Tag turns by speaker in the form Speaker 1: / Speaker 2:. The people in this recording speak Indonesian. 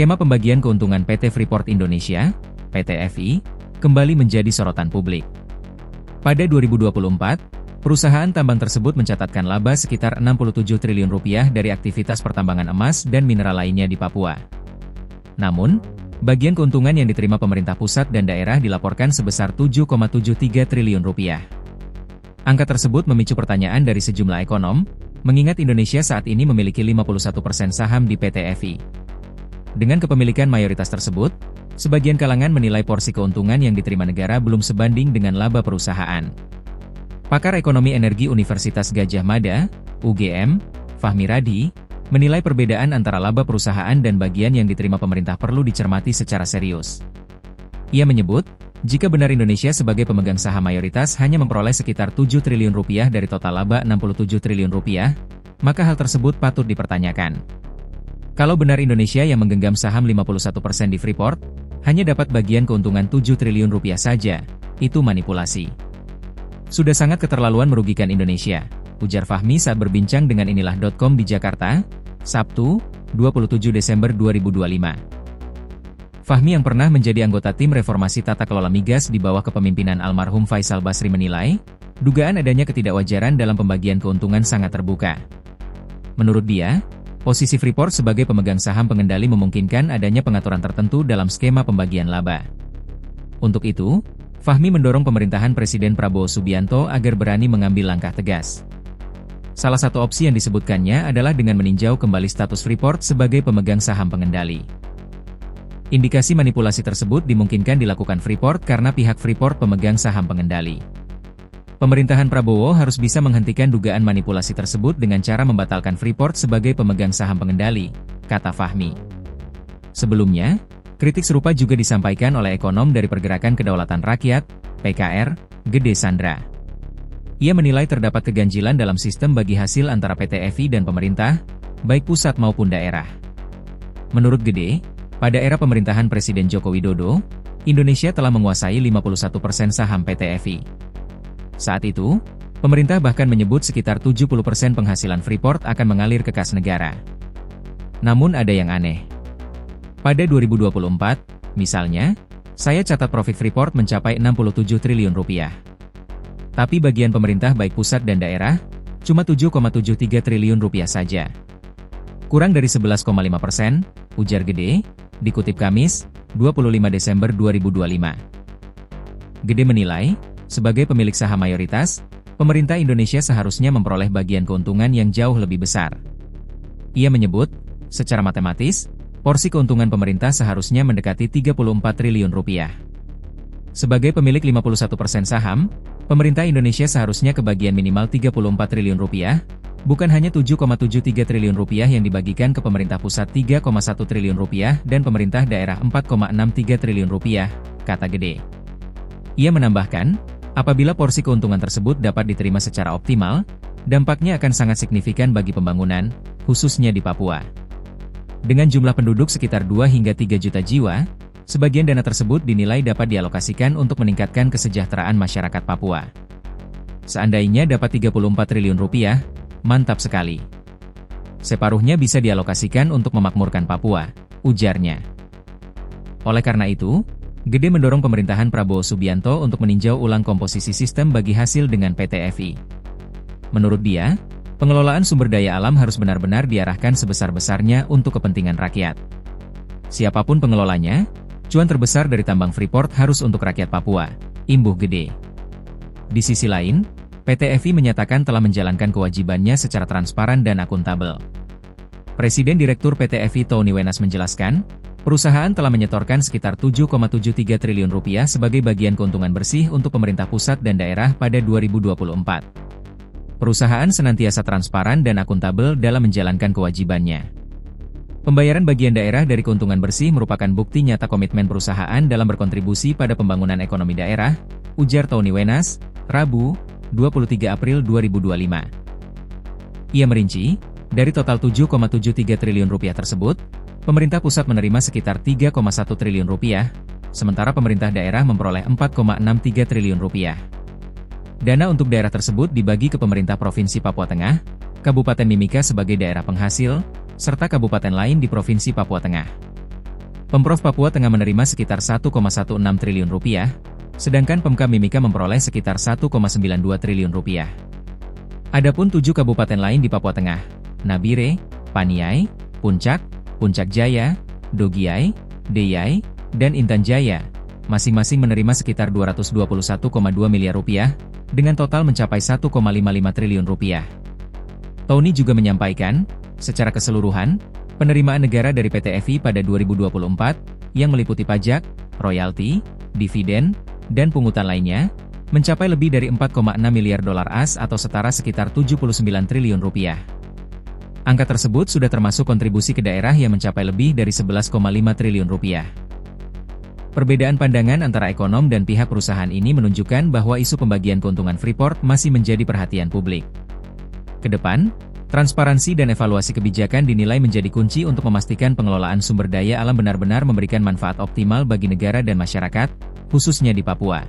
Speaker 1: Skema pembagian keuntungan PT Freeport Indonesia, PT FI, kembali menjadi sorotan publik. Pada 2024, perusahaan tambang tersebut mencatatkan laba sekitar Rp67 triliun dari aktivitas pertambangan emas dan mineral lainnya di Papua. Namun, bagian keuntungan yang diterima pemerintah pusat dan daerah dilaporkan sebesar Rp7,73 triliun. Angka tersebut memicu pertanyaan dari sejumlah ekonom, mengingat Indonesia saat ini memiliki 51% saham di PT FI. Dengan kepemilikan mayoritas tersebut, sebagian kalangan menilai porsi keuntungan yang diterima negara belum sebanding dengan laba perusahaan. Pakar Ekonomi Energi Universitas Gadjah Mada, UGM, Fahmi Radi, menilai perbedaan antara laba perusahaan dan bagian yang diterima pemerintah perlu dicermati secara serius. Ia menyebut, jika benar Indonesia sebagai pemegang saham mayoritas hanya memperoleh sekitar Rp7 triliun dari total laba Rp67 triliun, maka hal tersebut patut dipertanyakan. Kalau benar Indonesia yang menggenggam saham 51% di Freeport, hanya dapat bagian keuntungan Rp7 triliun saja, itu manipulasi. Sudah sangat keterlaluan merugikan Indonesia, ujar Fahmi saat berbincang dengan inilah.com di Jakarta, Sabtu, 27 Desember 2025. Fahmi yang pernah menjadi anggota tim reformasi tata kelola migas di bawah kepemimpinan almarhum Faisal Basri menilai, dugaan adanya ketidakwajaran dalam pembagian keuntungan sangat terbuka. Menurut dia, posisi Freeport sebagai pemegang saham pengendali memungkinkan adanya pengaturan tertentu dalam skema pembagian laba. Untuk itu, Fahmi mendorong pemerintahan Presiden Prabowo Subianto agar berani mengambil langkah tegas. Salah satu opsi yang disebutkannya adalah dengan meninjau kembali status Freeport sebagai pemegang saham pengendali. Indikasi manipulasi tersebut dimungkinkan dilakukan Freeport karena pihak Freeport pemegang saham pengendali. Pemerintahan Prabowo harus bisa menghentikan dugaan manipulasi tersebut dengan cara membatalkan Freeport sebagai pemegang saham pengendali, kata Fahmi. Sebelumnya, kritik serupa juga disampaikan oleh ekonom dari Pergerakan Kedaulatan Rakyat, PKR, Gede Sandra. Ia menilai terdapat keganjilan dalam sistem bagi hasil antara PT FI dan pemerintah, baik pusat maupun daerah. Menurut Gede, pada era pemerintahan Presiden Joko Widodo, Indonesia telah menguasai 51% saham PT FI. Saat itu, pemerintah bahkan menyebut sekitar 70% penghasilan Freeport akan mengalir ke kas negara. Namun ada yang aneh. Pada 2024, misalnya, saya catat profit Freeport mencapai Rp67 triliun. Tapi bagian pemerintah baik pusat dan daerah, cuma Rp7,73 triliun saja. Kurang dari 11,5%, ujar Gede, dikutip Kamis, 25 Desember 2025. Gede menilai, sebagai pemilik saham mayoritas, pemerintah Indonesia seharusnya memperoleh bagian keuntungan yang jauh lebih besar. Ia menyebut, secara matematis, porsi keuntungan pemerintah seharusnya mendekati Rp34 triliun. Sebagai pemilik 51% saham, pemerintah Indonesia seharusnya kebagian minimal Rp34 triliun, bukan hanya Rp7,73 triliun yang dibagikan ke pemerintah pusat Rp3,1 triliun dan pemerintah daerah Rp4,63 triliun, kata Gede. Ia menambahkan, apabila porsi keuntungan tersebut dapat diterima secara optimal, dampaknya akan sangat signifikan bagi pembangunan, khususnya di Papua. Dengan jumlah penduduk sekitar 2 hingga 3 juta jiwa, sebagian dana tersebut dinilai dapat dialokasikan untuk meningkatkan kesejahteraan masyarakat Papua. Seandainya dapat Rp34 triliun, mantap sekali. Separuhnya bisa dialokasikan untuk memakmurkan Papua, ujarnya. Oleh karena itu, Gede mendorong pemerintahan Prabowo Subianto untuk meninjau ulang komposisi sistem bagi hasil dengan PT FI. Menurut dia, pengelolaan sumber daya alam harus benar-benar diarahkan sebesar-besarnya untuk kepentingan rakyat. Siapapun pengelolanya, cuan terbesar dari tambang Freeport harus untuk rakyat Papua, imbuh Gede. Di sisi lain, PT FI menyatakan telah menjalankan kewajibannya secara transparan dan akuntabel. Presiden Direktur PT FI Tony Wenas menjelaskan, perusahaan telah menyetorkan sekitar Rp7,73 triliun sebagai bagian keuntungan bersih untuk pemerintah pusat dan daerah pada 2024. Perusahaan senantiasa transparan dan akuntabel dalam menjalankan kewajibannya. Pembayaran bagian daerah dari keuntungan bersih merupakan bukti nyata komitmen perusahaan dalam berkontribusi pada pembangunan ekonomi daerah, ujar Tony Wenas, Rabu, 23 April 2025. Ia merinci, dari total Rp7,73 triliun tersebut, pemerintah pusat menerima sekitar Rp3,1 triliun, sementara pemerintah daerah memperoleh Rp4,63 triliun. Dana untuk daerah tersebut dibagi ke pemerintah Provinsi Papua Tengah, Kabupaten Mimika sebagai daerah penghasil, serta kabupaten lain di Provinsi Papua Tengah. Pemprov Papua Tengah menerima sekitar 1,16 triliun rupiah, sedangkan Pemka Mimika memperoleh sekitar 1,92 triliun rupiah. Adapun 7 kabupaten lain di Papua Tengah, Nabire, Paniai, Puncak, Puncak Jaya, Dogiai, Deyai, dan Intan Jaya, masing-masing menerima sekitar 221,2 miliar rupiah, dengan total mencapai 1,55 triliun rupiah. Tony juga menyampaikan, secara keseluruhan, penerimaan negara dari PT FI pada 2024, yang meliputi pajak, royalti, dividen, dan pungutan lainnya, mencapai lebih dari 4,6 miliar dolar AS atau setara sekitar 79 triliun rupiah. Angka tersebut sudah termasuk kontribusi ke daerah yang mencapai lebih dari 11,5 triliun rupiah. Perbedaan pandangan antara ekonom dan pihak perusahaan ini menunjukkan bahwa isu pembagian keuntungan Freeport masih menjadi perhatian publik. Kedepan, transparansi dan evaluasi kebijakan dinilai menjadi kunci untuk memastikan pengelolaan sumber daya alam benar-benar memberikan manfaat optimal bagi negara dan masyarakat, khususnya di Papua.